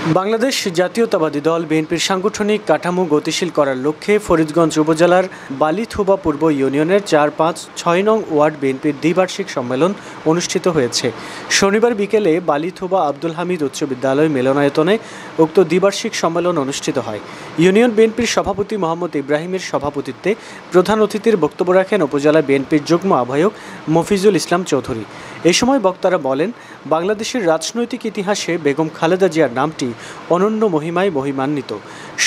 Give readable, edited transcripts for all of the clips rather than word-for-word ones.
বাংলাদেশ জাতীয়তাবাদী দল বিএনপির সাংগঠনিক কাঠামো গতিশীল করার লক্ষ্যে ফরিদগঞ্জ উপজেলার বালিথুবা পূর্ব ইউনিয়নের ৪, ৫, ৬ নং ওয়ার্ড বিএনপির দ্বিবার্ষিক সম্মেলন অনুষ্ঠিত হয়েছে। শনিবার বিকেলে বালিথুবা আব্দুল হামিদ উচ্চ বিদ্যালয় মিলনায়তনে উক্ত দ্বিবার্ষিক সম্মেলন অনুষ্ঠিত হয়। ইউনিয়ন বিএনপির সভাপতি মোহাম্মদ ইব্রাহিমের সভাপতিত্বে প্রধান অতিথির বক্তব্য রাখেন উপজেলা বিএনপির যুগ্ম আহ্বায়ক মফিজুল ইসলাম চৌধুরী। এ সময় বক্তারা বলেন, বাংলাদেশের রাজনৈতিক ইতিহাসে বেগম খালেদা জিয়ার নামটি অনন্য মহিমায় মহিমান্বিত।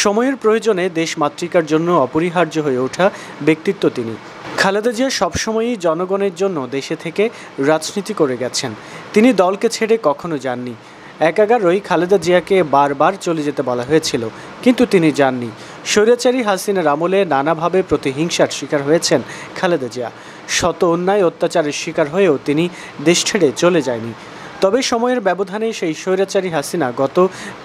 সময়ের প্রয়োজনে দেশ মাতৃকার জন্য অপরিহার্য হয়ে ওঠা ব্যক্তিত্ব তিনি। খালেদা জিয়া সবসময়ই জনগণের জন্য দেশে থেকে রাজনীতি করে গেছেন। তিনি দলকে ছেড়ে কখনো যাননি। একাগারই খালেদা জিয়াকে বারবার চলে যেতে বলা হয়েছিল, কিন্তু তিনি যাননি। স্বৈরাচারী হাসিনার আমলে নানাভাবে প্রতিহিংসার শিকার হয়েছেন খালেদা জিয়া। শত অন্যায় অত্যাচারের শিকার হয়েও তিনি দেশ ছেড়ে চলে যায়নি। তবে সময়ের ব্যবধানে সেই স্বৈরাচারী হাসিনা গত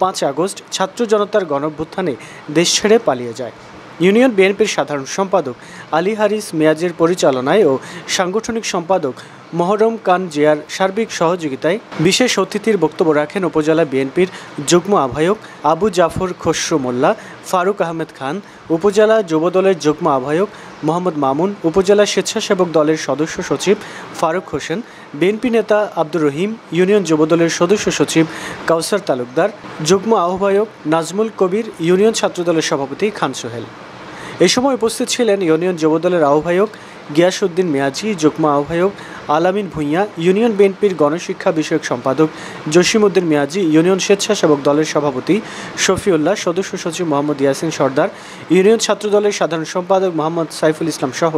৫ আগস্ট ছাত্র জনতার গণঅভ্যুত্থানে দেশ ছেড়ে পালিয়ে যায়। ইউনিয়ন বিএনপির সাধারণ সম্পাদক আলী হারিস মিয়াজের পরিচালনায় ও সাংগঠনিক সম্পাদক মহরম কান জিয়ার সার্বিক সহযোগিতায় বিশেষ অতিথির বক্তব্য রাখেন উপজেলা বিএনপির যুগ্ম আহ্বায়ক আবু জাফর খসরু মোল্লা, ফারুক আহমেদ খান, উপজেলা যুবদলের যুগ্ম আহ্বায়ক মোহাম্মদ মামুন, উপজেলা স্বেচ্ছাসেবক দলের সদস্য সচিব ফারুক হোসেন, বিএনপি নেতা আব্দুর রহিম, ইউনিয়ন যুবদলের সদস্য সচিব কাউসার তালুকদার, যুগ্ম আহ্বায়ক নাজমুল কবির, ইউনিয়ন ছাত্রদলের সভাপতি খান সোহেল। এ সময় উপস্থিত ছিলেন ইউনিয়ন যুবদলের আহ্বায়ক গিয়াসউদ্দিন মিয়াজি, যুগ্ম আহ্বায়ক আলামিন ভূঁইয়া, ইউনিয়ন বিএনপির গণশিক্ষা বিষয়ক সম্পাদক জসিমউদ্দিন মিয়াজি, ইউনিয়ন স্বেচ্ছাসেবক দলের সভাপতি শফিউল্লাহ, সদস্য সচিব মোহাম্মদ ইয়াসিন সর্দার, ইউনিয়ন ছাত্রদলের সাধারণ সম্পাদক মোহাম্মদ সাইফুল ইসলাম সহ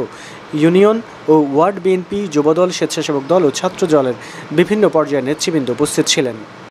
ইউনিয়ন ও ওয়ার্ড বিএনপি, যুবদল, স্বেচ্ছাসেবক দল ও ছাত্র দলের বিভিন্ন পর্যায়ের নেতৃবৃন্দ উপস্থিত ছিলেন।